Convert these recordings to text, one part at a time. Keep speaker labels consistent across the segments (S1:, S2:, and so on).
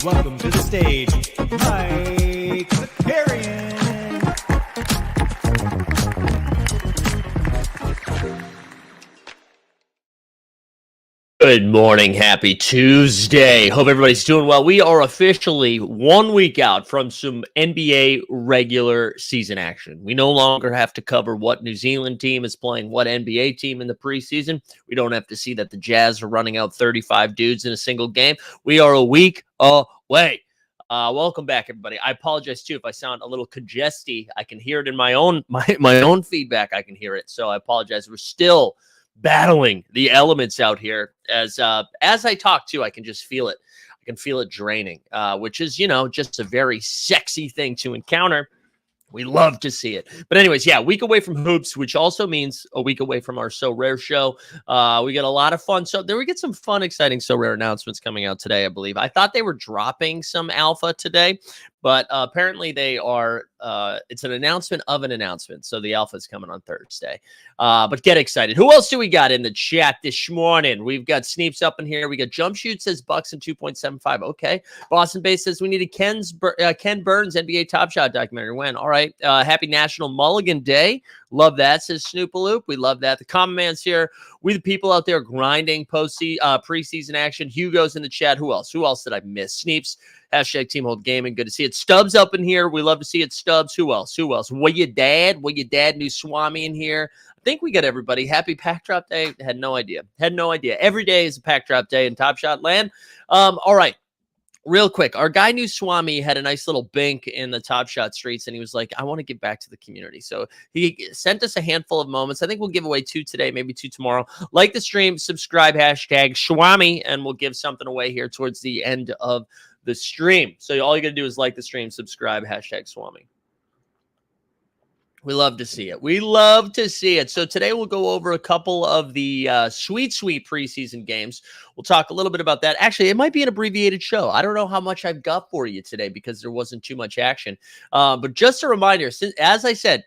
S1: welcome to the stage, Mike Zakarian.
S2: Good morning. Happy Tuesday. Hope everybody's doing well. We are officially 1 week out from some NBA regular season action. We no longer have to cover what New Zealand team is playing what NBA team in the preseason. We don't have to see that the Jazz are running out 35 dudes in a single game. We are a week away. Welcome back, everybody. I apologize, too, if I sound a little congesty. I can hear it in my own feedback. I can hear it, so I apologize. We're still battling the elements out here. As I talk too, I can just feel it. I can feel it draining, which is, just a very sexy thing to encounter. We love to see it. But anyways, yeah, a week away from hoops, which also means a week away from our So Rare show. We get a lot of fun. So there we get some fun, exciting So Rare announcements coming out today, I believe. I thought they were dropping some alpha today, but apparently they are. It's an announcement of an announcement. So the alpha is coming on Thursday. But get excited. Who else do we got in the chat this morning? We've got Sneeps up in here. We got Jump Shoot says Bucks and 2.75. Okay. Boston Base says we need a Ken Burns NBA Top Shot documentary. When? All right. Happy National Mulligan Day. Love that, says Snoopaloop. We love that. The Common Man's here. We the people out there grinding preseason action. Hugo's in the chat. Who else? Who else did I miss? Sneeps. Hashtag Team Hold Gaming. Good to see it. Stubbs up in here. We love to see it. Stubbs. Who else? Who else? What your dad? New Swami in here. I think we got everybody. Happy Pack Drop Day. Had no idea. Every day is a Pack Drop Day in Top Shot land. All right. Real quick, our guy New Swami had a nice little bink in the Top Shot streets, and he was like, I want to give back to the community. So he sent us a handful of moments. I think we'll give away 2 today, maybe 2 tomorrow. Like the stream, subscribe, hashtag Swami, and we'll give something away here towards the end of the stream. So all you got to do is like the stream, subscribe, hashtag Swami. We love to see it. So today we'll go over a couple of the sweet preseason games. We'll talk a little bit about that. Actually, it might be an abbreviated show. I don't know how much I've got for you today because there wasn't too much action. But just a reminder, since, as I said,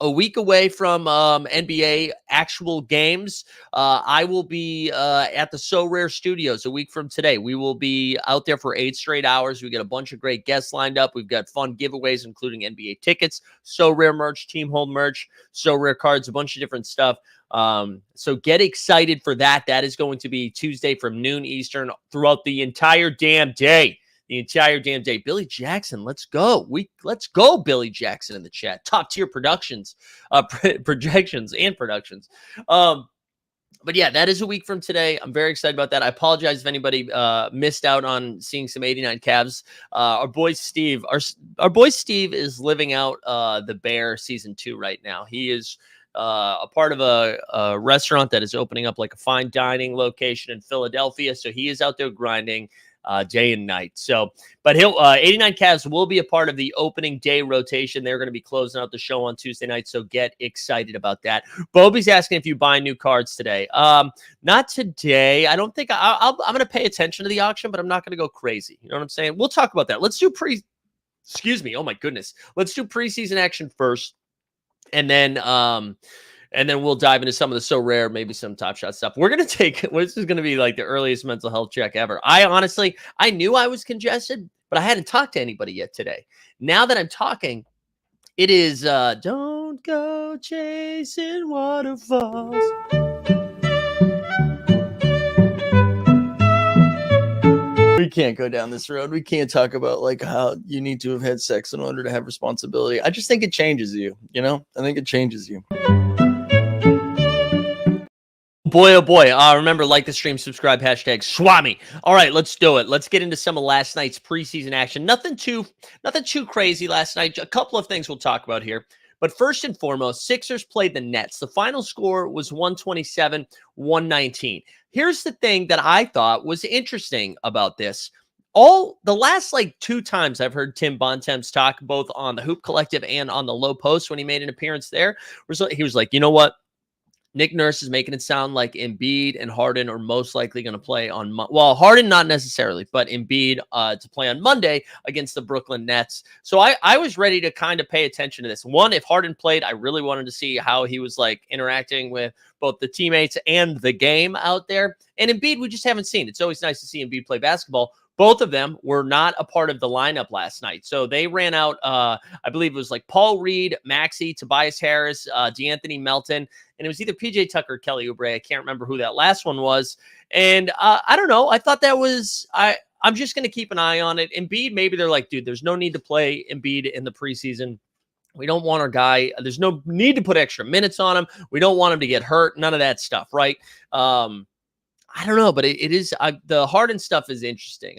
S2: a week away from NBA actual games, I will be at the So Rare Studios a week from today. We will be out there for 8 straight hours. We got a bunch of great guests lined up. We've got fun giveaways, including NBA tickets, So Rare merch, Team Hold merch, So Rare cards, a bunch of different stuff. So get excited for that. That is going to be Tuesday from noon Eastern throughout the entire damn day. Billy Jackson, let's go. Let's go, Billy Jackson in the chat. Top tier productions, projections and productions. But yeah, that is a week from today. I'm very excited about that. I apologize if anybody missed out on seeing some 89 Cavs. Our boy Steve is living out the Bear season 2 right now. He is a part of a restaurant that is opening up like a fine dining location in Philadelphia. So he is out there grinding day and night. So, but 89 Cavs will be a part of the opening day rotation. They're going to be closing out the show on Tuesday night. So get excited about that. Bobby's asking if you buy new cards today. Not today. I don't think I'm going to pay attention to the auction, but I'm not going to go crazy. You know what I'm saying? We'll talk about that. Let's do excuse me. Oh my goodness. Let's do preseason action first. And then And then we'll dive into some of the So Rare, maybe some Top Shot stuff. We're going to take, this is going to be like the earliest mental health check ever. I knew I was congested, but I hadn't talked to anybody yet today. Now that I'm talking, it is don't go chasing waterfalls. We can't go down this road. We can't talk about like how you need to have had sex in order to have responsibility. I just think it changes you, you know? I think it changes you. Boy, oh boy. Remember, like the stream, subscribe, hashtag Swami. All right, let's do it. Let's get into some of last night's preseason action. Nothing too crazy last night. A couple of things we'll talk about here. But first and foremost, Sixers played the Nets. The final score was 127-119. Here's the thing that I thought was interesting about this. All the last like 2 times I've heard Tim Bontemps talk, both on the Hoop Collective and on the Low Post when he made an appearance there, he was like, you know what? Nick Nurse is making it sound like Embiid and Harden are most likely going to play on Harden not necessarily, but Embiid to play on Monday against the Brooklyn Nets. So I was ready to kind of pay attention to this. One, if Harden played, I really wanted to see how he was like interacting with both the teammates and the game out there. And Embiid, we just haven't seen. It's always nice to see Embiid play basketball. Both of them were not a part of the lineup last night. So they ran out, I believe it was like Paul Reed, Maxey, Tobias Harris, DeAnthony Melton, and it was either PJ Tucker or Kelly Oubre. I can't remember who that last one was. And I don't know. I thought that was, I'm just going to keep an eye on it. Embiid, maybe they're like, dude, there's no need to play Embiid in the preseason. We don't want our guy. There's no need to put extra minutes on him. We don't want him to get hurt. None of that stuff, right? I don't know, but it is the Harden stuff is interesting.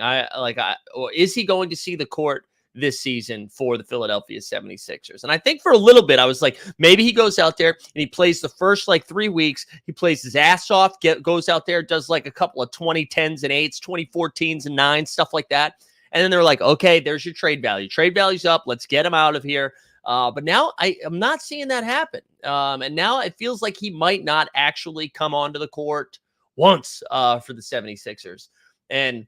S2: Is he going to see the court this season for the Philadelphia 76ers? And I think for a little bit, I was like, maybe he goes out there and he plays the first like 3 weeks. He plays his ass off, goes out there, does like a couple of 2010s and 8s, 2014s and 9s, stuff like that. And then they're like, okay, there's your trade value. Trade value's up. Let's get him out of here. But now I'm not seeing that happen. And now it feels like he might not actually come onto the court once for the 76ers. And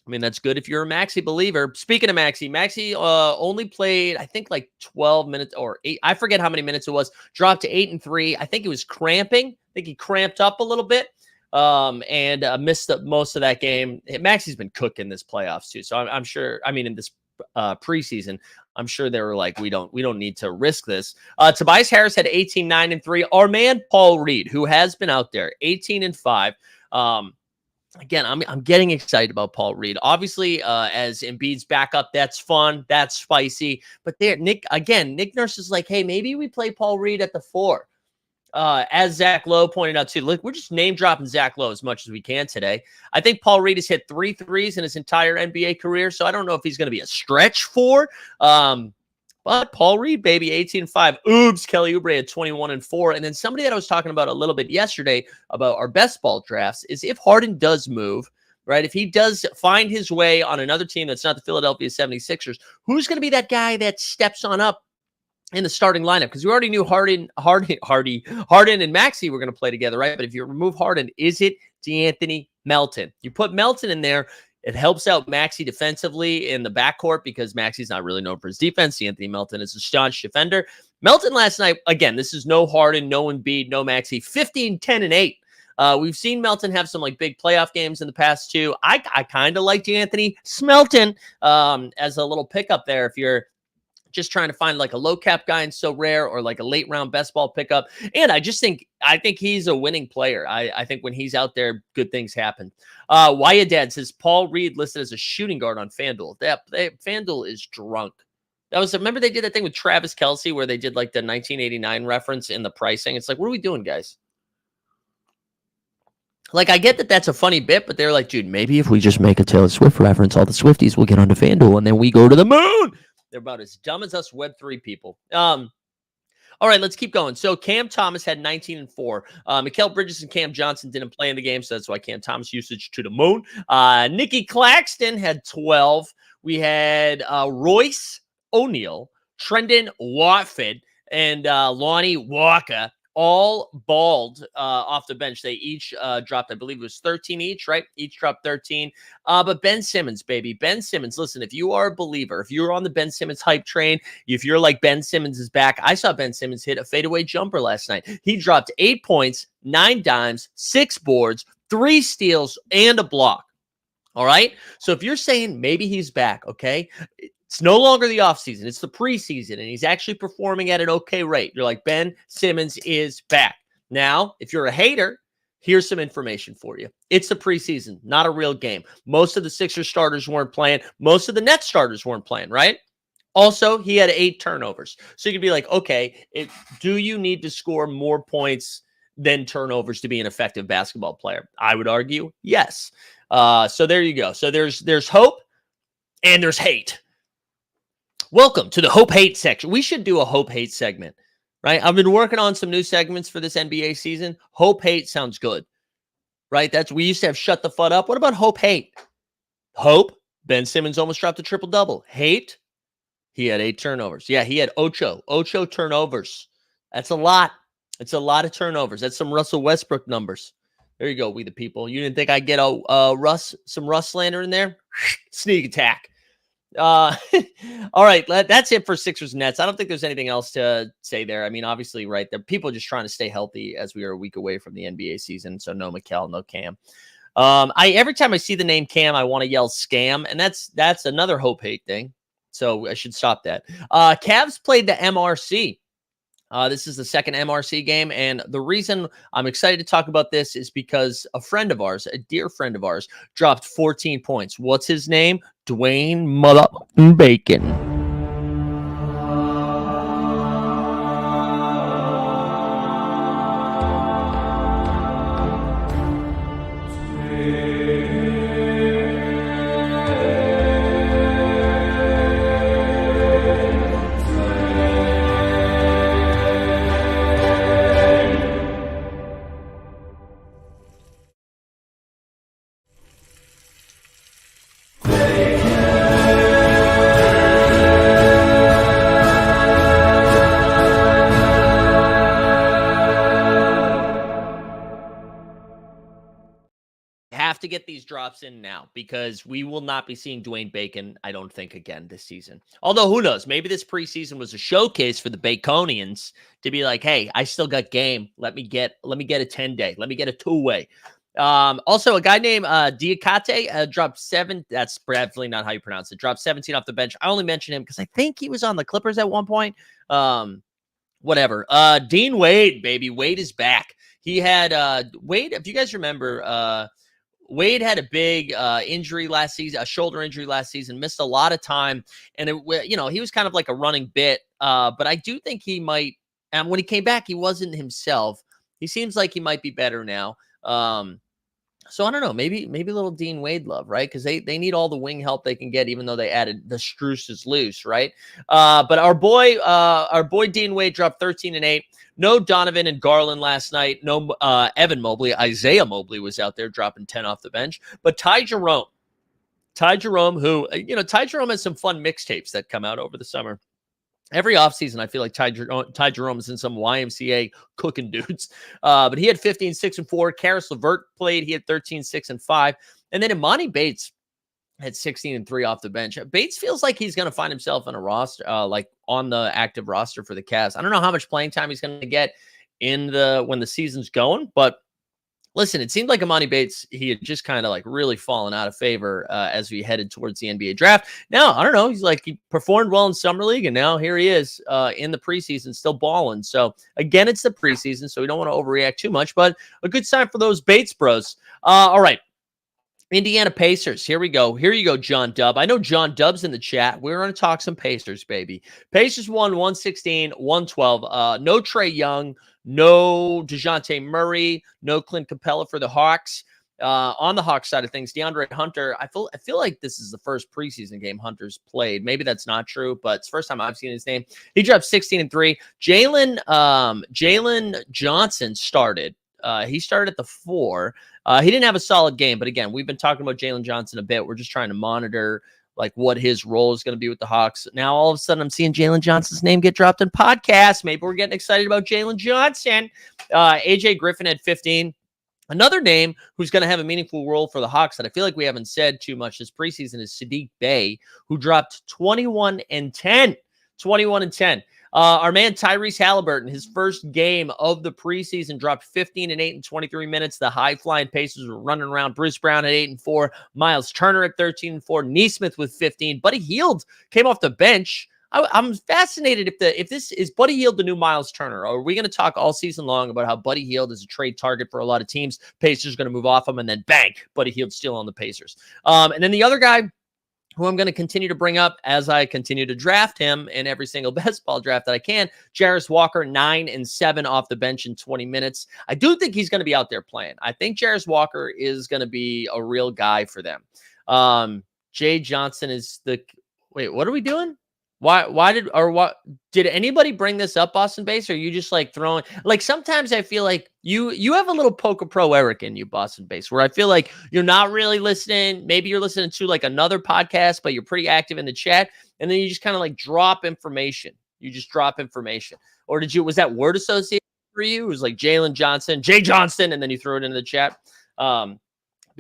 S2: I mean, that's good if you're a Maxey believer. Speaking of Maxey only played, I think, like 12 minutes or 8. I forget how many minutes it was. Dropped to 8 and 3. I think he was cramping. I think he cramped up a little bit and missed most of that game. Maxey's been cooking this playoffs too. So I'm sure, I mean, in this preseason, I'm sure they were like, we don't need to risk this. Tobias Harris had 18, 9 and 3. Our man, Paul Reed, who has been out there 18 and 5. Again, I'm getting excited about Paul Reed. Obviously, as Embiid's backup, that's fun, that's spicy. But there, Nick Nurse is like, hey, maybe we play Paul Reed at the 4. As Zach Lowe pointed out too, look, we're just name dropping Zach Lowe as much as we can today. I think Paul Reed has hit 3 threes in his entire NBA career, so I don't know if he's going to be a stretch 4. But Paul Reed, baby, 18-5. Oops, Kelly Oubre at 21-4. And then somebody that I was talking about a little bit yesterday about our best ball drafts is if Harden does move, right? If he does find his way on another team that's not the Philadelphia 76ers, who's going to be that guy that steps on up in the starting lineup? Because we already knew Harden and Maxey were going to play together, right? But if you remove Harden, is it DeAnthony Melton? You put Melton in there, it helps out Maxey defensively in the backcourt because Maxey's not really known for his defense. DeAnthony Melton is a staunch defender. Melton last night, again, this is no Harden, no Embiid, no Maxey, 15, 10, and 8. We've seen Melton have some like big playoff games in the past too. I kind of like DeAnthony Smelton as a little pickup there if you're just trying to find like a low cap guy in So Rare or like a late round best ball pickup. And I think he's a winning player. I think when he's out there, good things happen. Wyatt says Paul Reed listed as a shooting guard on FanDuel. FanDuel is drunk. Remember they did that thing with Travis Kelce where they did like the 1989 reference in the pricing. It's like, what are we doing, guys? Like, I get that that's a funny bit, but they're like, dude, maybe if we just make a Taylor Swift reference, all the Swifties will get onto FanDuel and then we go to the moon. They're about as dumb as us Web3 people. All right, let's keep going. So Cam Thomas had 19 and 4. Mikal Bridges and Cam Johnson didn't play in the game, so that's why Cam Thomas usage to the moon. Nicky Claxton had 12. We had Royce O'Neal, Trendon Watford, and Lonnie Walker all balled off the bench. They each dropped, I believe it was 13 each, right? Each dropped 13. But Ben Simmons, baby. Ben Simmons, listen, if you are a believer, if you're on the Ben Simmons hype train, if you're like Ben Simmons is back, I saw Ben Simmons hit a fadeaway jumper last night. He dropped 8 points, 9 dimes, 6 boards, 3 steals, and a block. All right. So if you're saying maybe he's back, okay, it's no longer the offseason. It's the preseason, and he's actually performing at an okay rate. You're like, Ben Simmons is back. Now, if you're a hater, here's some information for you. It's the preseason, not a real game. Most of the Sixers starters weren't playing. Most of the Nets starters weren't playing, right? Also, he had 8 turnovers. So you could be like, okay, do you need to score more points than turnovers to be an effective basketball player? I would argue yes. So there you go. So there's hope and there's hate. Welcome to the hope-hate section. We should do a hope-hate segment, right? I've been working on some new segments for this NBA season. Hope-hate sounds good, right? We used to have shut the FUD up. What about hope-hate? Hope, Ben Simmons almost dropped a triple-double. Hate, he had 8 turnovers. Yeah, he had ocho turnovers. That's a lot. It's a lot of turnovers. That's some Russell Westbrook numbers. There you go, we the people. You didn't think I'd get some Russ slander in there? Sneak attack. All right, that's it for Sixers Nets. I don't think there's anything else to say there. I mean, obviously, right, the people just trying to stay healthy as we are a week away from the NBA season. So no Mikal, no Cam. Every time I see the name Cam, I want to yell scam, and that's another hope-hate thing. So I should stop that. Cavs played the MRC. This is the second MRC game, and the reason I'm excited to talk about this is because a friend of ours, a dear friend of ours, dropped 14 points. What's his name? Dwayne Mother Bacon. To get these drops in now because we will not be seeing Dwayne Bacon, I don't think, again this season. Although who knows? Maybe this preseason was a showcase for the Baconians to be like, hey, I still got game. Let me get a 10-day. Let me get a 2-way. Also, a guy named Diakate dropped 7. That's definitely not how you pronounce it. Dropped 17 off the bench. I only mention him because I think he was on the Clippers at one point. Whatever. Dean Wade, baby. Wade is back. He had Wade, if you guys remember, Wade had a big injury last season, a shoulder injury last season, missed a lot of time. And, he was kind of like a running bit. But I do think he might, and when he came back, he wasn't himself. He seems like he might be better now. So I don't know, maybe a little Dean Wade love, right? Because they need all the wing help they can get, even though they added the Strus is loose, right? But our boy Dean Wade dropped 13 and 8. No Donovan and Garland last night. No Evan Mobley. Isaiah Mobley was out there dropping 10 off the bench. But Ty Jerome, who, Ty Jerome has some fun mixtapes that come out over the summer. Every offseason, I feel like Ty Jerome is in some YMCA cooking dudes. But he had 15, 6, and 4. Karis LeVert played. He had 13, 6, and 5. And then Imani Bates had 16 and 3 off the bench. Bates feels like he's going to find himself in a roster, like on the active roster for the Cavs. I don't know how much playing time he's going to get when the season's going, but listen, it seemed like Imani Bates, he had just kind of like really fallen out of favor as we headed towards the NBA draft. Now, I don't know. He performed well in Summer League, and now here he is in the preseason still balling. So, again, it's the preseason, so we don't want to overreact too much, but a good sign for those Bates bros. All right. Indiana Pacers. Here we go. Here you go, John Dubb. I know John Dubb's in the chat. We're going to talk some Pacers, baby. Pacers won 116, 112. No Trae Young, no DeJounte Murray, no Clint Capella for the Hawks. On the Hawks side of things, DeAndre Hunter, I feel like this is the first preseason game Hunter's played. Maybe that's not true, but it's the first time I've seen his name. He dropped 16 and 3. Jalen Johnson started. He started at the 4. He didn't have a solid game, but again, we've been talking about Jalen Johnson a bit. We're just trying to monitor like what his role is going to be with the Hawks. Now, all of a sudden, I'm seeing Jalen Johnson's name get dropped in podcasts. Maybe we're getting excited about Jalen Johnson. AJ Griffin had 15. Another name who's going to have a meaningful role for the Hawks that I feel like we haven't said too much this preseason is Sadiq Bey, who dropped 21 and 10. 21 and 10. Our man Tyrese Halliburton, his first game of the preseason, dropped 15 and 8 in 23 minutes. The high-flying Pacers were running around. Bruce Brown at 8 and 4. Miles Turner at 13 and 4. Nesmith with 15. Buddy Hield came off the bench. I'm fascinated if this is Buddy Hield the new Miles Turner. Or are we going to talk all season long about how Buddy Hield is a trade target for a lot of teams? Pacers going to move off him, and then bang, Buddy Hield's still on the Pacers. And then the other guy who I'm going to continue to bring up as I continue to draft him in every single best ball draft that I can, Jarris Walker, 9 and 7 off the bench in 20 minutes. I do think he's going to be out there playing. I think Jarris Walker is going to be a real guy for them. Jay Johnson is the – wait, what are we doing? Why did anybody bring this up, Boston Base? Or are you just like throwing, like, sometimes I feel like you have a little Poker Pro Eric in you, Boston Base, where I feel like you're not really listening. Maybe you're listening to like another podcast, but you're pretty active in the chat. And then you just kind of like drop information. You just drop information. Or was that word associated for you? It was like Jalen Johnson, Jay Johnson, and then you threw it into the chat. But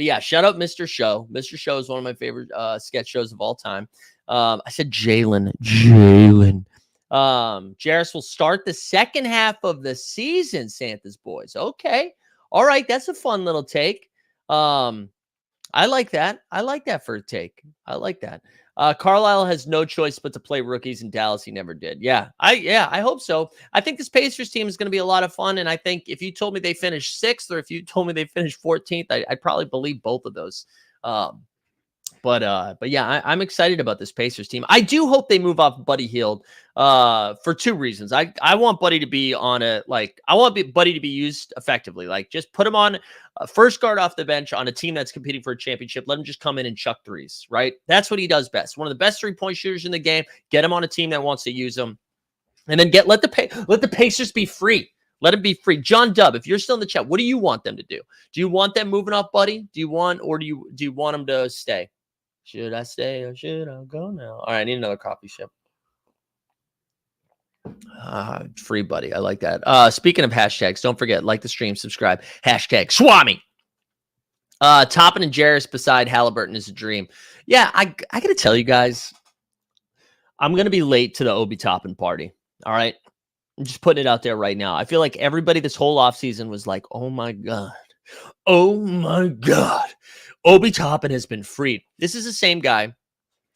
S2: yeah, shout out Mr. Show. Mr. Show is one of my favorite sketch shows of all time. I said Jalen. Jarris will start the second half of the season, Santa's boys. Okay. All right. That's a fun little take. I like that. I like that for a take. I like that. Carlisle has no choice but to play rookies in Dallas. He never did. Yeah, I hope so. I think this Pacers team is going to be a lot of fun. And I think if you told me they finished 6th or if you told me they finished 14th, I'd probably believe both of those. But yeah, I'm excited about this Pacers team. I do hope they move off Buddy Hield for 2 reasons. I want Buddy to be on Buddy to be used effectively. Like, just put him on first guard off the bench on a team that's competing for a championship. Let him just come in and chuck threes, right? That's what he does best. One of the best 3-point shooters in the game. Get him on a team that wants to use him. And then let the Pacers be free. Let him be free. John Dubb, if you're still in the chat, what do you want them to do? Do you want them moving off Buddy? Do you want them to stay? Should I stay or should I go now? All right, I need another coffee ship. Free Buddy. I like that. Speaking of hashtags, don't forget, like the stream, subscribe. Hashtag Swami. Toppin and Jarris beside Halliburton is a dream. Yeah, I got to tell you guys, I'm going to be late to the Obi Toppin party. All right? I'm just putting it out there right now. I feel like everybody this whole offseason was like, oh my God. Oh my God. Obi Toppin has been freed. This is the same guy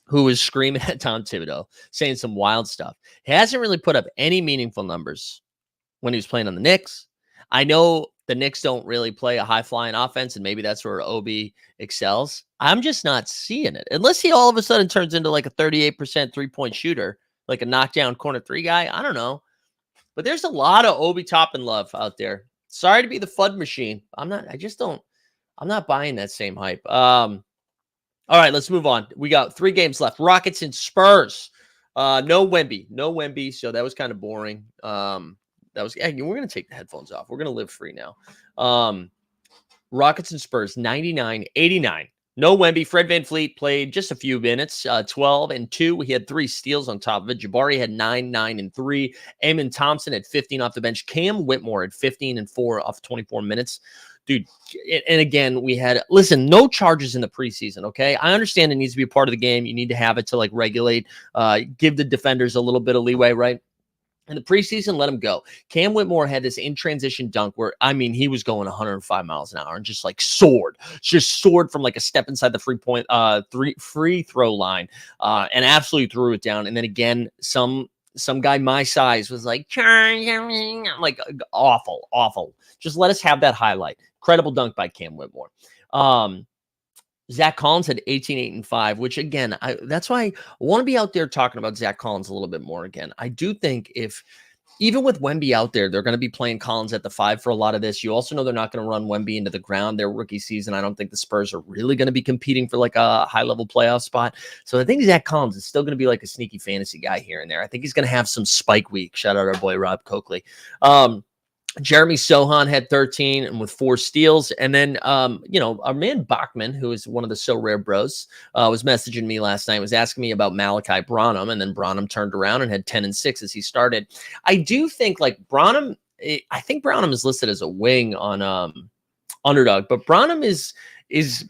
S2: who was screaming at Tom Thibodeau, saying some wild stuff. He hasn't really put up any meaningful numbers when he was playing on the Knicks. I know the Knicks don't really play a high-flying offense, and maybe that's where Obi excels. I'm just not seeing it. Unless he all of a sudden turns into like a 38% 3-point shooter, like a knockdown corner 3 guy. I don't know. But there's a lot of Obi Toppin love out there. Sorry to be the FUD machine. I'm not buying that same hype. All right, let's move on. We got 3 games left. Rockets and Spurs. No Wemby. So that was kind of boring. We're going to take the headphones off. We're going to live free now. Rockets and Spurs, 99-89. No Wemby. Fred VanVleet played just a few minutes, 12 and 2. He had 3 steals on top of it. Jabari had 9 and 3. Amen Thompson had 15 off the bench. Cam Whitmore had 15 and 4 off 24 minutes. Dude, and again, no charges in the preseason, okay? I understand it needs to be a part of the game. You need to have it to, like, regulate, give the defenders a little bit of leeway, right? In the preseason, let him go. Cam Whitmore had this in-transition dunk where, I mean, he was going 105 miles an hour and just, like, soared from, like, a step inside the free throw line and absolutely threw it down. And then, again, some guy my size was like, I'm like, awful. Just let us have that highlight. Incredible dunk by Cam Whitmore. Zach Collins had 18, 8, and 5, which, again, that's why I want to be out there talking about Zach Collins a little bit more again. I do think even with Wemby out there, they're going to be playing Collins at the 5 for a lot of this. You also know they're not going to run Wemby into the ground their rookie season. I don't think the Spurs are really going to be competing for like a high-level playoff spot. So I think Zach Collins is still going to be like a sneaky fantasy guy here and there. I think he's going to have some spike week. Shout out our boy Rob Coakley. Jeremy Sohan had 13 and with 4 steals. And then, our man Bachman, who is one of the SORARE bros, was messaging me last night, was asking me about Malachi Branham. And then Branham turned around and had 10 and 6 as he started. I do think like Branham, I think Branham is listed as a wing on Underdog, but Branham is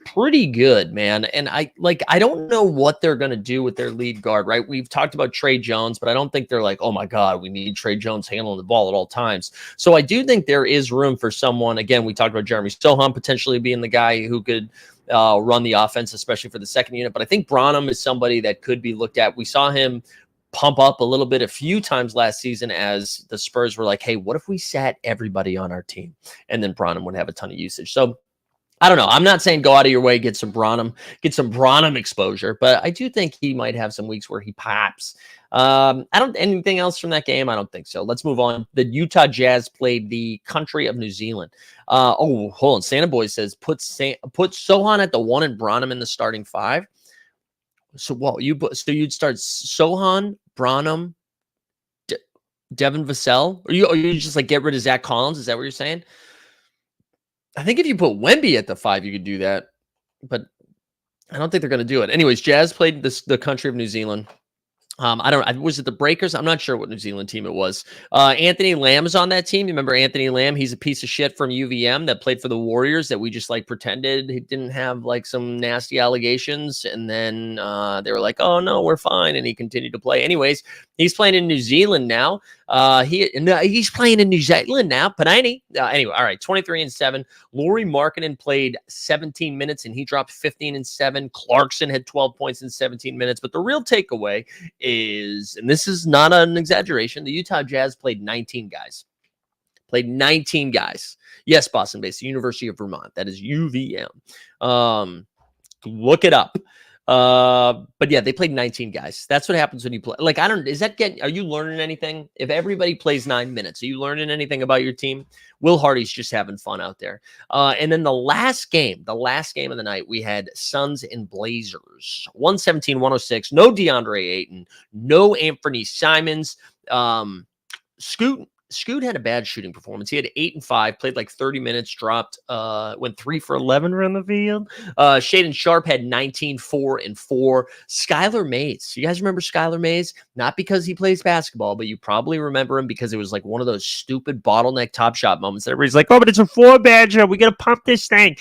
S2: pretty good, man. And I don't know what they're going to do with their lead guard, right? We've talked about Trey Jones, but I don't think they're like, oh my God, we need Trey Jones handling the ball at all times. So I do think there is room for someone. Again, we talked about Jeremy Sohan potentially being the guy who could run the offense, especially for the second unit. But I think Branham is somebody that could be looked at. We saw him pump up a little bit a few times last season as the Spurs were like, hey, what if we sat everybody on our team? And then Branham would have a ton of usage. So I don't know. I'm not saying go out of your way, get some Branham exposure, but I do think he might have some weeks where he pops. Anything else from that game? I don't think so. Let's move on. The Utah Jazz played the country of New Zealand. Hold on. Santa Boy says put Sohan at the 1 and Branham in the starting 5. So you'd start Sohan, Branham, Devin Vassell, or you just like get rid of Zach Collins? Is that what you're saying? I think if you put Wemby at the 5, you could do that, but I don't think they're going to do it. Anyways, Jazz played the country of New Zealand. Was it the Breakers? I'm not sure what New Zealand team it was. Anthony Lamb is on that team. You remember Anthony Lamb? He's a piece of shit from UVM that played for the Warriors that we just like pretended he didn't have like some nasty allegations. And then they were like, oh no, we're fine. And he continued to play. Anyways, he's playing in New Zealand now. He's playing in New Zealand now. Panini. Anyway, all right, 23 and 7. Lauri Markkanen played 17 minutes and he dropped 15 and 7. Clarkson had 12 points in 17 minutes. But the real takeaway is, and this is not an exaggeration, the Utah Jazz played 19 guys. Yes, Boston-based, the University of Vermont. That is UVM. Look it up. But yeah, they played 19 guys. That's what happens when you play. Like, are you learning anything? If everybody plays 9 minutes, are you learning anything about your team? Will Hardy's just having fun out there. And then the last game of the night, we had Suns and Blazers. 117-106. No DeAndre Ayton. No Anthony Simons. Scoot had a bad shooting performance. He had 8 and 5, played like 30 minutes, dropped, went 3 for 11 around the field. Shaedon Sharpe had 19, 4 and 4. Skylar Mays. You guys remember Skylar Mays? Not because he plays basketball, but you probably remember him because it was like one of those stupid bottleneck top shot moments that everybody's like, oh, but it's a 4-badger. We got to pump this thing.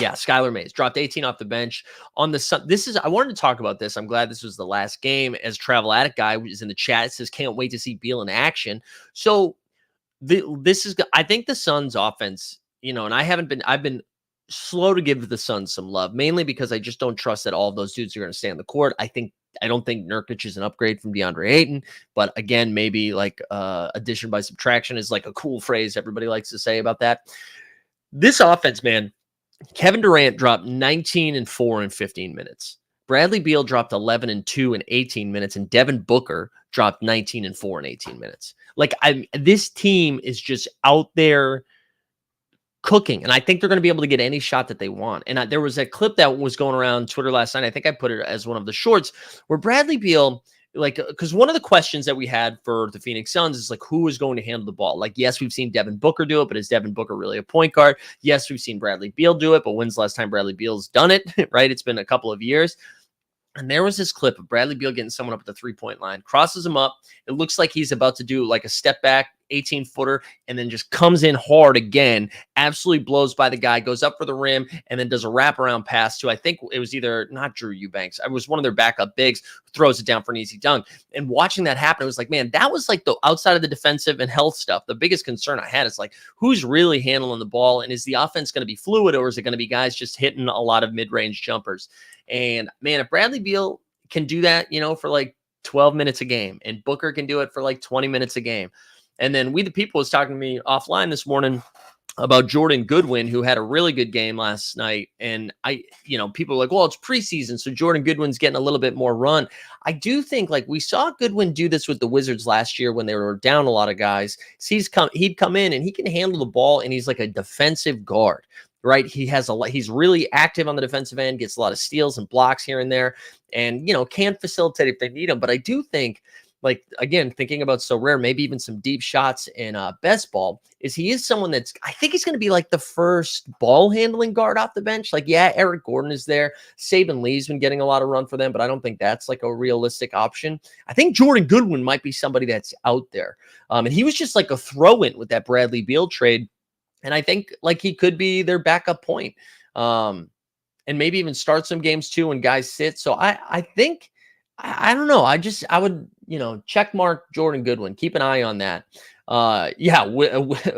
S2: Yeah, Skylar Mays dropped 18 off the bench on the Sun. I wanted to talk about this. I'm glad this was the last game. As Travel Addict Guy is in the chat, it says, can't wait to see Beal in action. So I think the Suns offense, and I've been slow to give the Suns some love, mainly because I just don't trust that all of those dudes are going to stay on the court. I don't think Nurkic is an upgrade from DeAndre Ayton, but again, maybe like addition by subtraction is like a cool phrase everybody likes to say about that. This offense, man. Kevin Durant dropped 19 and 4 in 15 minutes. Bradley Beal dropped 11 and 2 in 18 minutes, and Devin Booker dropped 19 and 4 in 18 minutes. Like, this team is just out there cooking, and I think they're going to be able to get any shot that they want. And there was a clip that was going around Twitter last night. I think I put it as one of the shorts where Bradley Beal, because one of the questions that we had for the Phoenix Suns is like, who is going to handle the ball? Like, yes, we've seen Devin Booker do it, but is Devin Booker really a point guard? Yes, we've seen Bradley Beal do it, but when's the last time Bradley Beal's done it, right? It's been a couple of years. And there was this clip of Bradley Beal getting someone up at the 3-point line, crosses him up. It looks like he's about to do like a step back 18-footer and then just comes in hard again, absolutely blows by the guy, goes up for the rim, and then does a wraparound pass to, I think it was either not Drew Eubanks. It was one of their backup bigs who throws it down for an easy dunk. And watching that happen, it was like, man, that was like the outside of the defensive and health stuff. The biggest concern I had is like, who's really handling the ball? And is the offense going to be fluid, or is it going to be guys just hitting a lot of mid-range jumpers? And man, if Bradley Beal can do that, for like 12 minutes a game, and Booker can do it for like 20 minutes a game. And then We the People was talking to me offline this morning about Jordan Goodwin, who had a really good game last night. And people are like, well, it's preseason, so Jordan Goodwin's getting a little bit more run. I do think like we saw Goodwin do this with the Wizards last year when they were down a lot of guys. So he'd come in and he can handle the ball, and he's like a defensive guard. Right. He's really active on the defensive end, gets a lot of steals and blocks here and there, and, can facilitate if they need him. But I do think like, again, thinking about SORARE, maybe even some deep shots in best ball, is he is someone that's, I think he's going to be like the first ball handling guard off the bench. Like, yeah, Eric Gordon is there. Saban Lee's been getting a lot of run for them, but I don't think that's like a realistic option. I think Jordan Goodwin might be somebody that's out there. And he was just like a throw-in with that Bradley Beal trade. And I think like he could be their backup point. And maybe even start some games too when guys sit. So I think, I don't know. I would, check mark Jordan Goodwin. Keep an eye on that.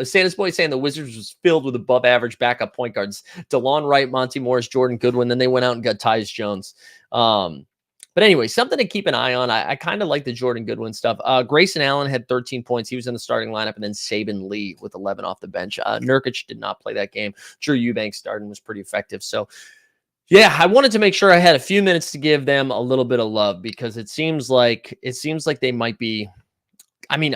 S2: Santa's Boy saying the Wizards was filled with above average backup point guards. DeLon Wright, Monty Morris, Jordan Goodwin. Then they went out and got Tyus Jones. But anyway, something to keep an eye on. I kind of like the Jordan Goodwin stuff. Grayson Allen had 13 points. He was in the starting lineup, and then Saban Lee with 11 off the bench. Nurkic did not play that game. Drew Eubanks started and was pretty effective. So, yeah, I wanted to make sure I had a few minutes to give them a little bit of love because it seems like they might be. I mean,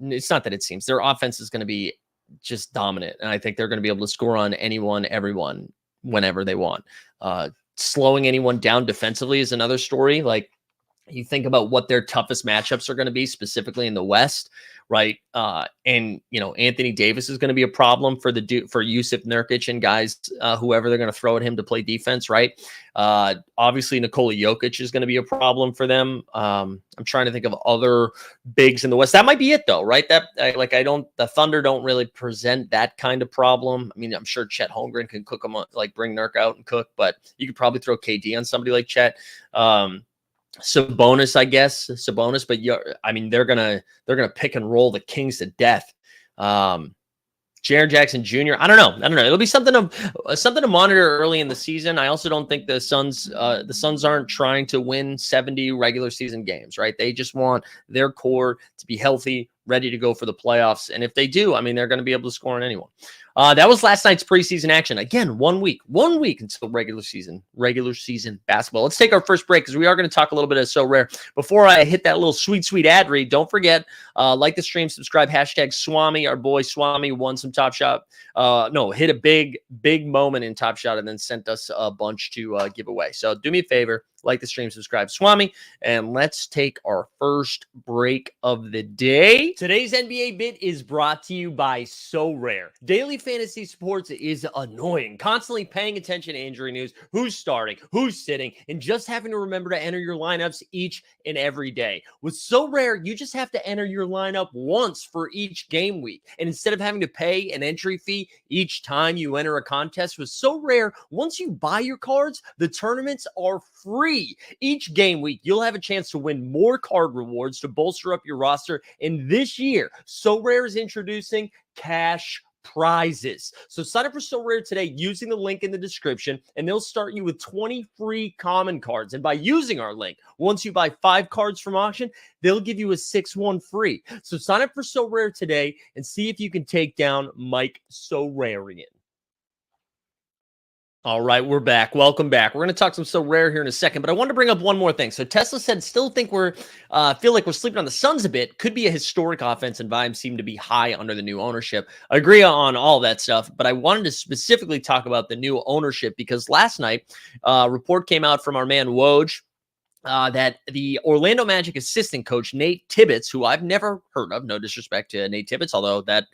S2: it's not that it seems their offense is going to be just dominant, and I think they're going to be able to score on anyone, everyone, whenever they want. Slowing anyone down defensively is another story. Like, you think about what their toughest matchups are going to be, specifically in the West, right? And Anthony Davis is going to be a problem for Yusuf Nurkic and guys, whoever they're going to throw at him to play defense, right? Obviously, Nikola Jokic is going to be a problem for them. I'm trying to think of other bigs in the West. That might be it, though, right? The Thunder don't really present that kind of problem. I mean, I'm sure Chet Holmgren can cook them, like bring Nurk out and cook, but you could probably throw KD on somebody like Chet. Sabonis, I guess, but they're gonna pick and roll the Kings to death. Jaren Jackson Jr. I don't know. It'll be something to monitor early in the season. I also don't think the Suns aren't trying to win 70 regular season games, right? They just want their core to be healthy, ready to go for the playoffs. And if they do, they're going to be able to score on anyone. That was last night's preseason action. Again, 1 week until regular season basketball. Let's take our first break because we are going to talk a little bit of SORARE. Before I hit that little sweet ad read, don't forget, like the stream, subscribe, hashtag Swami. Our boy Swami won some Top Shot. Hit a big moment in Top Shot and then sent us a bunch to give away. So do me a favor, like the stream, subscribe, Swami, and let's take our first break of the day. Today's NBA Bit is brought to you by SORARE. Daily fantasy sports is annoying. Constantly paying attention to injury news, who's starting, who's sitting, and just having to remember to enter your lineups each and every day. With SORARE, you just have to enter your lineup once for each game week. And instead of having to pay an entry fee each time you enter a contest with SORARE, once you buy your cards, the tournaments are free. Each game week, you'll have a chance to win more card rewards to bolster up your roster. And this year, SORARE is introducing cash prizes. So sign up for SORARE today using the link in the description, and they'll start you with 20 free common cards. And by using our link, once you buy 5 cards from auction, they'll give you a 6-1 free. So sign up for SORARE today and see if you can take down Mike Sorarian. All right, we're back. Welcome back. We're going to talk some SORARE here in a second, but I wanted to bring up one more thing. So Tesla said, still think feel like we're sleeping on the Suns a bit. Could be a historic offense, and vibes seem to be high under the new ownership. I agree on all that stuff, but I wanted to specifically talk about the new ownership because last night, a report came out from our man Woj that the Orlando Magic assistant coach, Nate Tibbits, who I've never heard of, no disrespect to Nate Tibbits, although that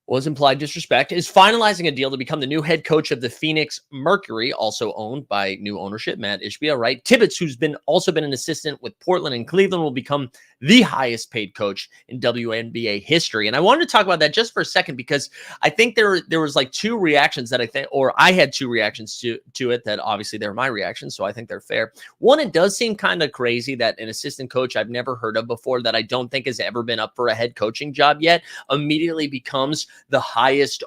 S2: was implied disrespect, is finalizing a deal to become the new head coach of the Phoenix Mercury, also owned by new ownership, Matt Ishbia, right? Tibbits, who's also been an assistant with Portland and Cleveland, will become the highest paid coach in WNBA history. And I wanted to talk about that just for a second because I think there was like 2 reactions that I had 2 reactions to it that obviously they're my reactions, so I think they're fair. One, it does seem kind of crazy that an assistant coach I've never heard of before that I don't think has ever been up for a head coaching job yet immediately becomes the highest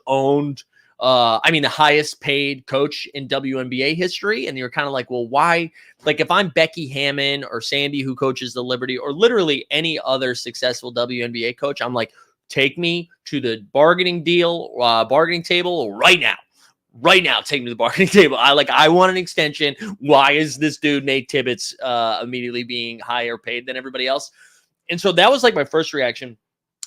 S2: paid coach in WNBA history. And you're kind of like, well, why? Like if I'm Becky Hammon or Sandy, who coaches the Liberty, or literally any other successful WNBA coach, I'm like, take me to the bargaining table right now. Right now, take me to the bargaining table. I want an extension. Why is this dude, Nate Tibbits, immediately being higher paid than everybody else? And so that was like my first reaction.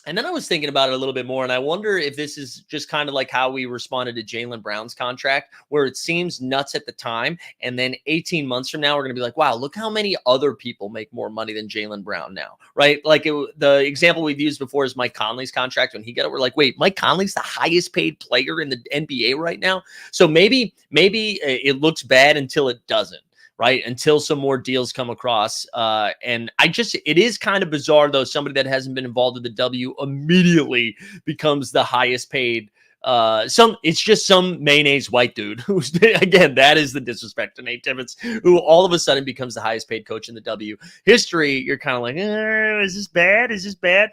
S2: And then I was thinking about it a little bit more, and I wonder if this is just kind of like how we responded to Jaylen Brown's contract, where it seems nuts at the time, and then 18 months from now, we're going to be like, wow, look how many other people make more money than Jaylen Brown now, right? Like the example we've used before is Mike Conley's contract. When he got it, we're like, wait, Mike Conley's the highest paid player in the NBA right now? So maybe it looks bad until it doesn't. Right, until some more deals come across. And it is kind of bizarre, though, somebody that hasn't been involved with the W immediately becomes the highest paid. It's just some mayonnaise white dude who's, again, that is the disrespect to Nate Tibbits, who all of a sudden becomes the highest paid coach in the W history. You're kind of like, is this bad? Is this bad?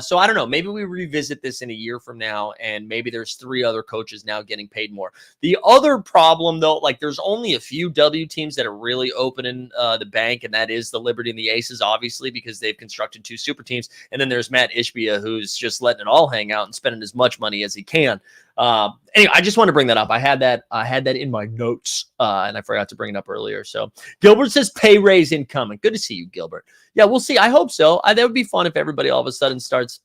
S2: So I don't know. Maybe we revisit this in a year from now, and maybe there's 3 other coaches now getting paid more. The other problem, though, like there's only a few W teams that are really opening the bank, and that is the Liberty and the Aces, obviously, because they've constructed 2 super teams. And then there's Matt Ishbia, who's just letting it all hang out and spending as much money as he can. Anyway, I just want to bring that up. I had that in my notes, and I forgot to bring it up earlier. So Gilbert says pay raise incoming. Good to see you, Gilbert. Yeah, we'll see. I hope so. That would be fun if everybody all of a sudden starts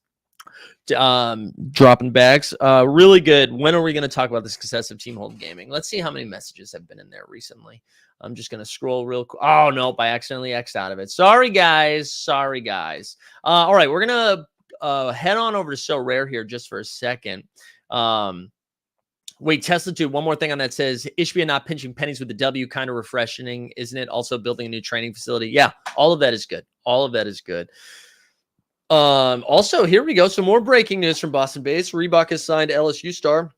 S2: dropping bags. Really good. When are we going to talk about this excessive team hold gaming? Let's see how many messages have been in there recently. I'm just going to scroll real quick. Oh, nope. I accidentally X'd out of it. Sorry, guys. All right. We're going to head on over to SORARE here just for a second. Wait, Tesla 2, one more thing on that says, Ishbia not pinching pennies with the W, kind of refreshing, isn't it? Also building a new training facility. Yeah, all of that is good. Also, here we go. Some more breaking news from Boston Base. Reebok has signed LSU star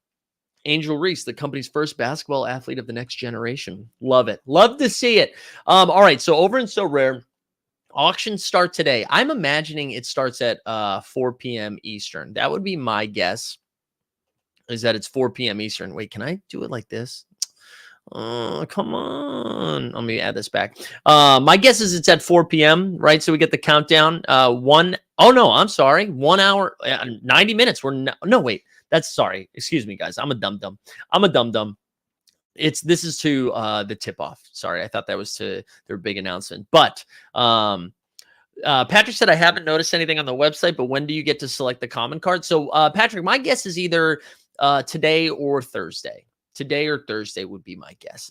S2: Angel Reese, the company's first basketball athlete of the next generation. Love it. Love to see it. All right, so over in SORARE, auctions start today. I'm imagining it starts at 4 p.m. Eastern. That would be my guess, is that it's 4 p.m. Eastern. Wait, can I do it like this? Come on. Let me add this back. My guess is it's at 4 p.m., right? So we get the countdown. 1 hour, 90 minutes. Wait. Sorry. Excuse me, guys. I'm a dum-dum. This is to the tip-off. Sorry, I thought that was to their big announcement. But Patrick said, I haven't noticed anything on the website, but when do you get to select the common card? So, Patrick, my guess is either today or Thursday. Today or Thursday would be my guess.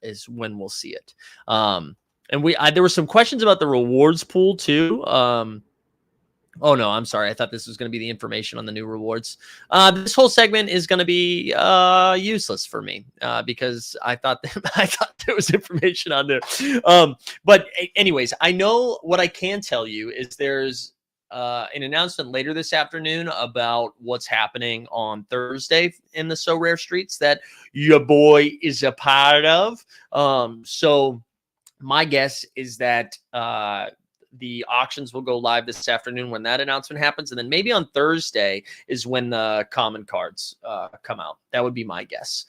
S2: Is when we'll see it. And there were some questions about the rewards pool too. Oh no, I'm sorry. I thought this was going to be the information on the new rewards. This whole segment is going to be useless for me because I thought there was information on there. But anyways, I know what I can tell you is there's an announcement later this afternoon about what's happening on Thursday in the SORARE streets that your boy is a part of. So my guess is that the auctions will go live this afternoon when that announcement happens. And then maybe on Thursday is when the common cards come out. That would be my guess.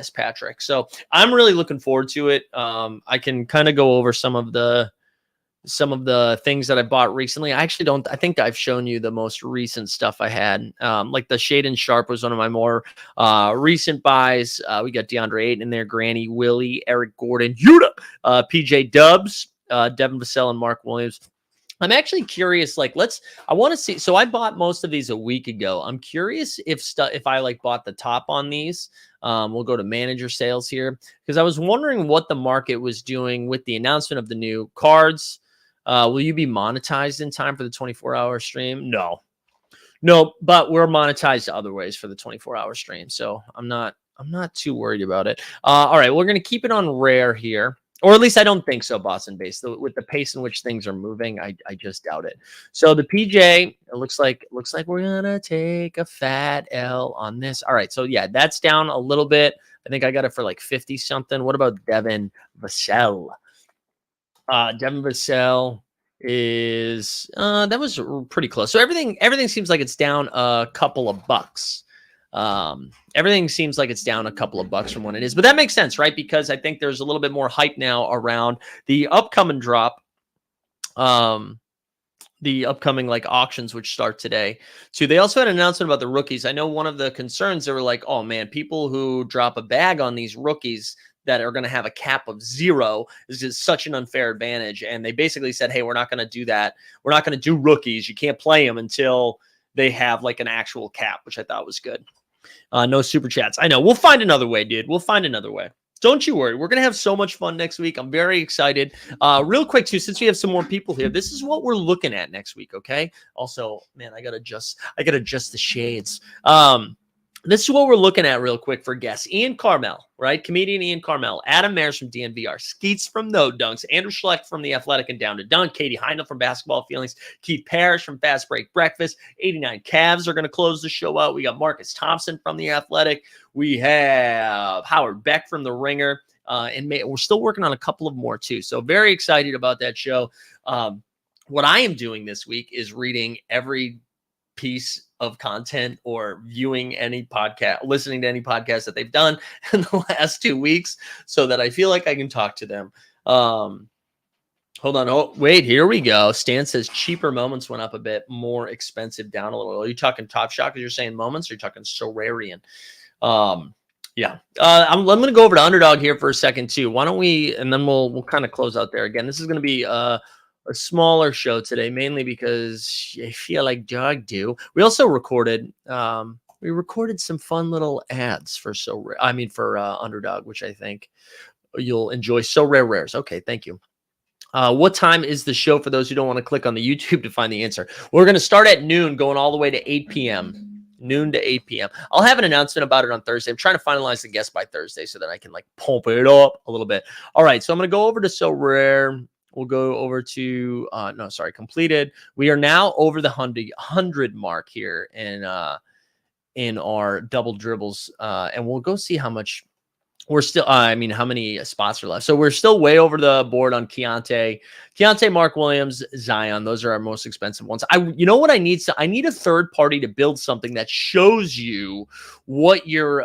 S2: Patrick. So I'm really looking forward to it. I can kind of go over some of the things that I bought recently. I think I've shown you the most recent stuff I had. Like the Shaden Sharp was one of my more recent buys. We got DeAndre Ayton in there, Granny, Willie, Eric Gordon, Yuta, PJ Dubs, Devin Vassell, and Mark Williams. I'm actually curious, I want to see. So I bought most of these a week ago. I'm curious if I bought the top on these. We'll go to manager sales here because I was wondering what the market was doing with the announcement of the new cards. Will you be monetized in time for the 24-hour stream? No, but we're monetized other ways for the 24-hour stream. So I'm not too worried about it. All right, we're going to keep it on rare here. Or at least I don't think so, Boston Base. With the pace in which things are moving, I just doubt it. So the PJ, it looks like we're gonna take a fat L on this. All right, so yeah, that's down a little bit. I think I got it for 50 something. What about Devin Vassell? Devin Vassell is that was pretty close. So everything seems like it's down a couple of bucks. Everything seems like it's down a couple of bucks from when it is, but that makes sense, right? Because I think there's a little bit more hype now around the upcoming drop, the upcoming auctions, which start today too. They also had an announcement about the rookies. I know one of the concerns, they were like, oh man, people who drop a bag on these rookies, that are going to have a cap of 0 is just such an unfair advantage. And they basically said, hey, we're not going to do that. We're not going to do rookies. You can't play them until they have like an actual cap, which I thought was good. No super chats. I know. We'll find another way, dude. We'll find another way. Don't you worry. We're going to have so much fun next week. I'm very excited. Real quick, too, since we have some more people here, this is what we're looking at next week, okay? Also, man, I got to adjust the shades. This is what we're looking at real quick for guests. Ian Carmel, right? Comedian Ian Carmel. Adam Mares from DNVR. Skeets from No Dunks. Andrew Schlecht from The Athletic and Down to Dunk. Katie Heindel from Basketball Feelings. Keith Parrish from Fast Break Breakfast. 89 Cavs are going to close the show out. We got Marcus Thompson from The Athletic. We have Howard Beck from The Ringer. And we're still working on a couple of more, too. So very excited about that show. What I am doing this week is reading every piece of content or viewing any podcast, listening to any podcast that they've done in the last 2 weeks so that I feel like I can talk to them. Hold on. Oh, wait, here we go. Stan says cheaper moments went up a bit, more expensive down a little. Are you talking Top Shot because you're saying moments, or are you talking Sorarian? Yeah. I'm going to go over to Underdog here for a second too. Why don't we, and then we'll kind of close out there. Again, this is going to be a smaller show today, mainly because I feel like dog do. We also recorded some fun little ads for Underdog, which I think you'll enjoy. So Rare Rares. Okay, thank you. What time is the show for those who don't want to click on the YouTube to find the answer? We're going to start at noon, going all the way to 8 p.m. Noon to 8 p.m. I'll have an announcement about it on Thursday. I'm trying to finalize the guest by Thursday so that I can like pump it up a little bit. All right, so I'm going to go over to So Rare. We'll go over to completed. We are now over the 100 mark here in our double dribbles, and we'll go see how much we're still. how many spots are left. So we're still way over the board on Keontae, Mark Williams, Zion. Those are our most expensive ones. You know what I need? So I need a third party to build something that shows you what your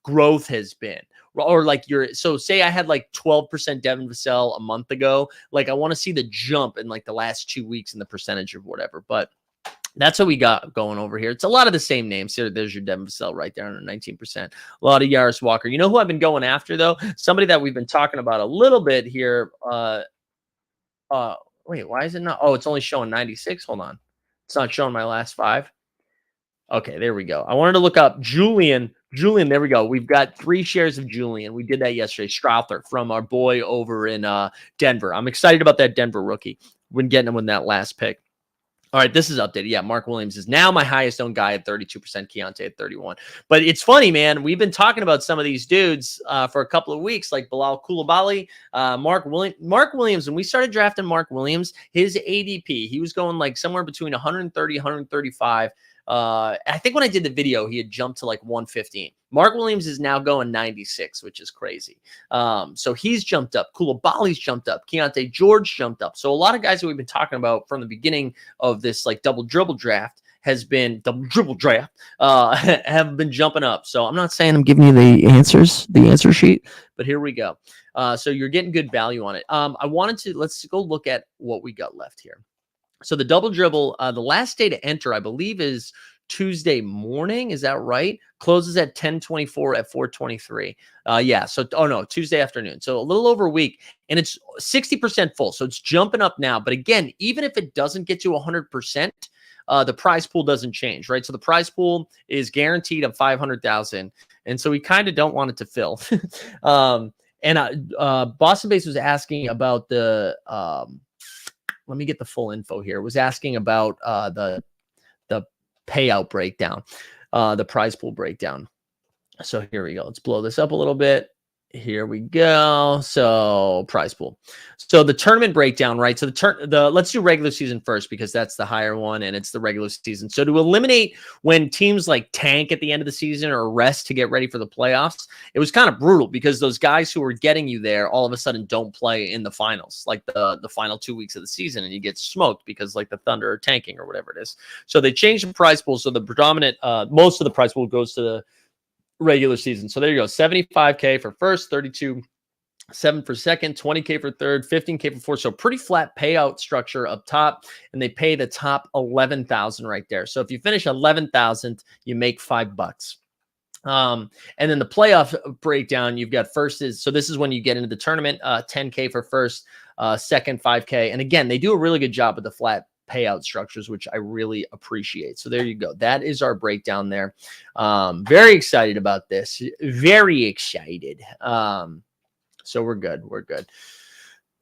S2: growth has been. Or like so say I had like 12% Devin Vassell a month ago. Like I want to see the jump in like the last 2 weeks in the percentage of whatever. But that's what we got going over here. It's a lot of the same names. There's your Devin Vassell right there under 19%. A lot of Yaris Walker. You know who I've been going after though? Somebody that we've been talking about a little bit here. Wait, why is it not? Oh, it's only showing 96. Hold on. It's not showing my last 5. Okay, there we go. I wanted to look up Julian, there we go. We've got 3 shares of Julian. We did that yesterday. Strother from our boy over in Denver. I'm excited about that Denver rookie. We're getting him with that last pick. All right, this is updated. Yeah, Mark Williams is now my highest owned guy at 32%, Keontae at 31%. But it's funny, man. We've been talking about some of these dudes for a couple of weeks, like Bilal Coulibaly, Mark Williams. When we started drafting Mark Williams, his ADP, he was going like somewhere between 130, 135. I think when I did the video, he had jumped to like 115. Mark Williams is now going 96, which is crazy. So he's jumped up. Coulibaly's jumped up. Keontae George jumped up. So a lot of guys that we've been talking about from the beginning of this like double dribble draft have been jumping up. So I'm not saying I'm giving you the answer sheet, but here we go. So you're getting good value on it. Let's go look at what we got left here. So the double dribble, the last day to enter, I believe, is Tuesday morning. Is that right? Closes at 10:24 at 4:23. Tuesday afternoon. So a little over a week, and it's 60% full. So it's jumping up now. But again, even if it doesn't get to 100%, the prize pool doesn't change, right? So the prize pool is guaranteed at 500,000, and so we kind of don't want it to fill. Boston Base was asking about the. Let me get the full info here. Was asking about the payout breakdown, the prize pool breakdown. So here we go. Let's blow this up a little bit. Here we go. So prize pool. So the tournament breakdown, right? So let's do regular season first because that's the higher one and it's the regular season. So to eliminate when teams like tank at the end of the season or rest to get ready for the playoffs, it was kind of brutal because those guys who were getting you there all of a sudden don't play in the finals, like the final 2 weeks of the season, and you get smoked because like the Thunder are tanking or whatever it is. So they changed the prize pool. So the predominant, most of the prize pool goes to the regular season. So there you go. 75K for first, 32.7 for second, 20K for third, 15K for fourth. So pretty flat payout structure up top, and they pay the top 11,000 right there. So if you finish 11,000, you make $5. And then the playoff breakdown, you've got first is, so this is when you get into the tournament, 10K for first, second 5K. And again, they do a really good job with the flat payout structures, which I really appreciate. So there you go. That is our breakdown there. Very excited about this. Very excited. So we're good. We're good.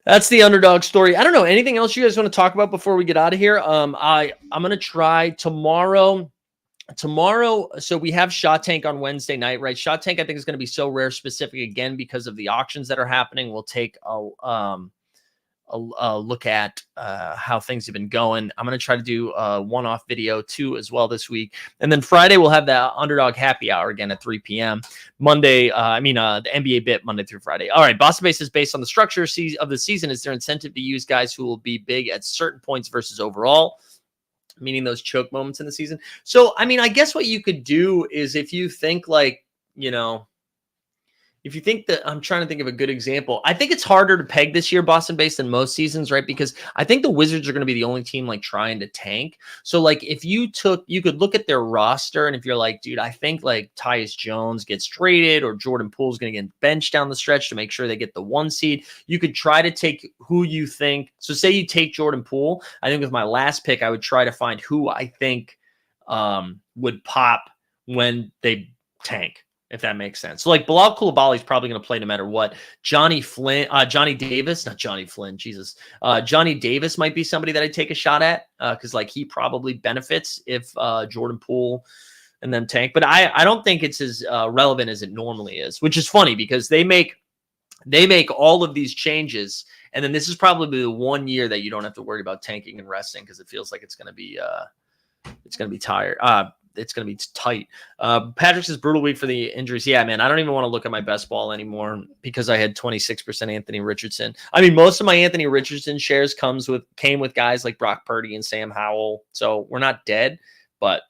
S2: That's the underdog story. I don't know. Anything else you guys want to talk about before we get out of here? I'm going to try tomorrow. So we have Shot Tank on Wednesday night, right? Shot Tank, I think, is going to be so rare specific again because of the auctions that are happening. We'll take a look at how things have been going. I'm going to try to do a one-off video too as well this week. And then Friday, we'll have the Underdog Happy Hour again at 3 p.m. Monday, the NBA bit Monday through Friday. All right, Boston Base is based on the structure of the season. Is there incentive to use guys who will be big at certain points versus overall? Meaning those choke moments in the season. So, I mean, I guess what you could do is if you think like, if you think that, I'm trying to think of a good example. I think it's harder to peg this year Boston based than most seasons, right? Because I think the Wizards are going to be the only team like trying to tank. So like if you could look at their roster and if you're like, dude, I think like Tyus Jones gets traded or Jordan Poole's going to get benched down the stretch to make sure they get the 1 seed. You could try to take who you think. So say you take Jordan Poole. I think with my last pick, I would try to find who I think would pop when they tank, if that makes sense. So like Bilal Coulibaly is probably going to play no matter what. Johnny Davis might be somebody that I'd take a shot at because like he probably benefits if Jordan Poole and them tank. But I don't think it's as relevant as it normally is, which is funny because they make all of these changes. And then this is probably the 1 year that you don't have to worry about tanking and resting because it feels like it's going to be tired. It's going to be tight. Patrick says brutal week for the injuries. Yeah, man, I don't even want to look at my best ball anymore because I had 26% Anthony Richardson. I mean, most of my Anthony Richardson shares came with guys like Brock Purdy and Sam Howell. So we're not dead, but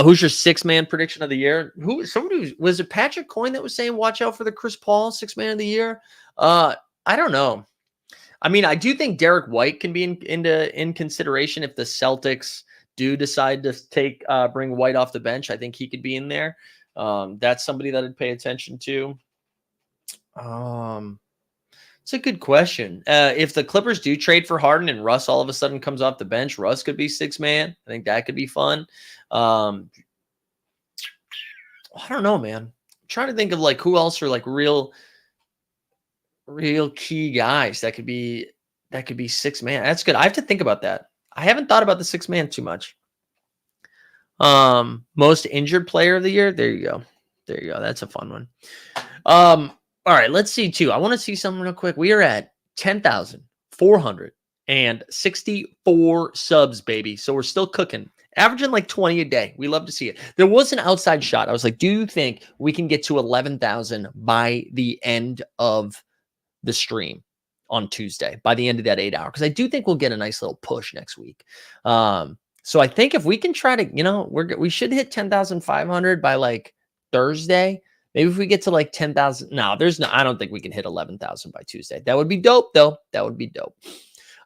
S2: who's your 6-man prediction of the year? Was it Patrick Coyne that was saying, watch out for the Chris Paul 6-man of the year? I don't know. I mean, I do think Derek White can be in consideration if the Celtics do decide to bring White off the bench. I think he could be in there. That's somebody that I'd pay attention to. It's a good question. If the Clippers do trade for Harden and Russ all of a sudden comes off the bench, Russ could be 6-man. I think that could be fun. I don't know, man. I'm trying to think of like who else are like real key guys that could be 6-man. That's good. I have to think about that. I haven't thought about the 6-man too much. Most injured player of the year. There you go. That's a fun one. All right, let's see too. I want to see something real quick. We are at 10,464 subs, baby. So we're still cooking. Averaging like 20 a day. We love to see it. There was an outside shot. I was like, do you think we can get to 11,000 by the end of the stream on Tuesday, by the end of that 8 hour? Because I do think we'll get a nice little push next week. So I think if we can try to, we should hit 10,500 by like Thursday. Maybe if we get to like 10,000. No, I don't think we can hit 11,000 by Tuesday. That would be dope though. That would be dope.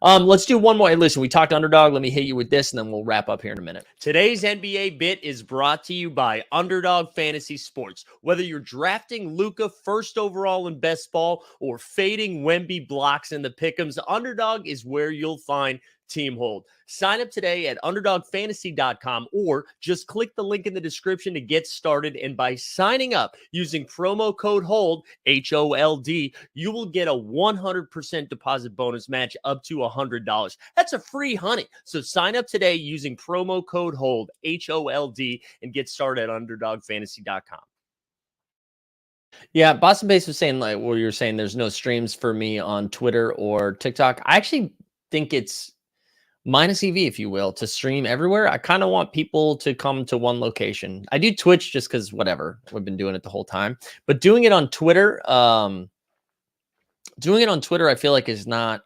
S2: Let's do one more. Hey, listen, we talked Underdog. Let me hit you with this, and then we'll wrap up here in a minute. Today's NBA bit is brought to you by Underdog Fantasy Sports. Whether you're drafting Luka first overall in best ball or fading Wemby blocks in the pick'ems, Underdog is where you'll find Team Hold. Sign up today at underdogfantasy.com or just click the link in the description to get started. And by signing up using promo code HOLD, HOLD, you will get a 100% deposit bonus match up to $100. That's a free honey. So sign up today using promo code HOLD, HOLD, and get started at underdogfantasy.com. Yeah, Boston Base was saying like, well, you're saying there's no streams for me on Twitter or TikTok. I actually think it's minus EV, if you will, to stream everywhere. I kind of want people to come to one location. I do Twitch just because whatever, we've been doing it the whole time. But doing it on Twitter, I feel like is not.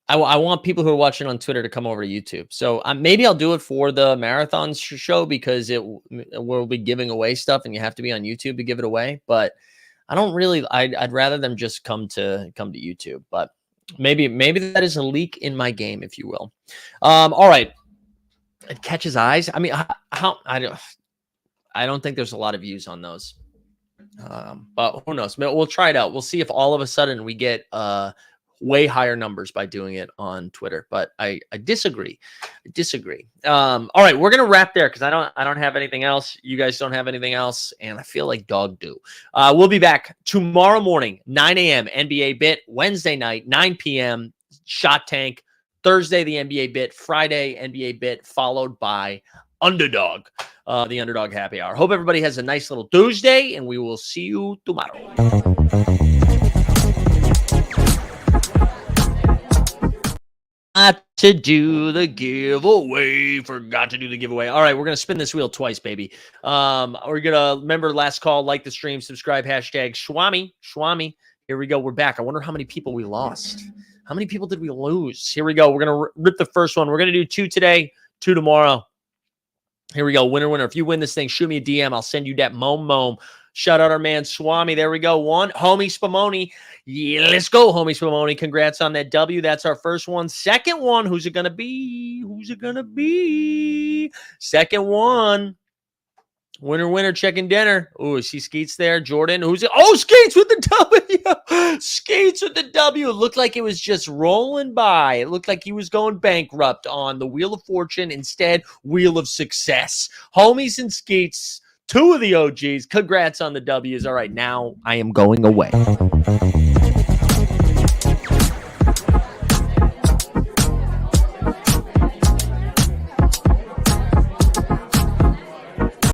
S2: I want people who are watching on Twitter to come over to YouTube. So maybe I'll do it for the marathon show because we'll be giving away stuff and you have to be on YouTube to give it away. But I don't really. I'd rather them just come to YouTube. But maybe that is a leak in my game, if you will. All right. It catches eyes. I mean, I don't think there's a lot of views on those. But who knows? We'll try it out. We'll see if all of a sudden we get way higher numbers by doing it on Twitter. But I disagree. All right, we're gonna wrap there because I don't have anything else. You guys don't have anything else, and I feel like dog do. We'll be back tomorrow morning, 9 a.m. NBA Bit. Wednesday night, 9 p.m. Shot Tank. Thursday, the NBA Bit. Friday, NBA Bit, followed by Underdog. The Underdog Happy Hour. Hope everybody has a nice little Tuesday, and we will see you tomorrow. To do the giveaway. Forgot to do the giveaway. All right, we're going to spin this wheel twice, baby. We're going to remember last call, like the stream, subscribe, hashtag Schwami. Here we go. We're back. I wonder how many people we lost. How many people did we lose? Here we go. We're going to rip the first one. We're going to do 2 today, 2 tomorrow. Here we go. Winner. If you win this thing, shoot me a DM. I'll send you that mom. Shout out our man Swami. There we go. 1. Homie Spumoni. Yeah, let's go, Homie Spumoni. Congrats on that W. That's our first one. Second one. Who's it going to be? Second one. Winner, chicken dinner. Oh, see Skeets there. Jordan. Who's it? Oh, Skeets with the W. Skeets with the W. It looked like it was just rolling by. It looked like he was going bankrupt on the Wheel of Fortune. Instead, Wheel of Success. Homies and Skeets, 2 of the OGs. Congrats on the W's. All right, now I am going away.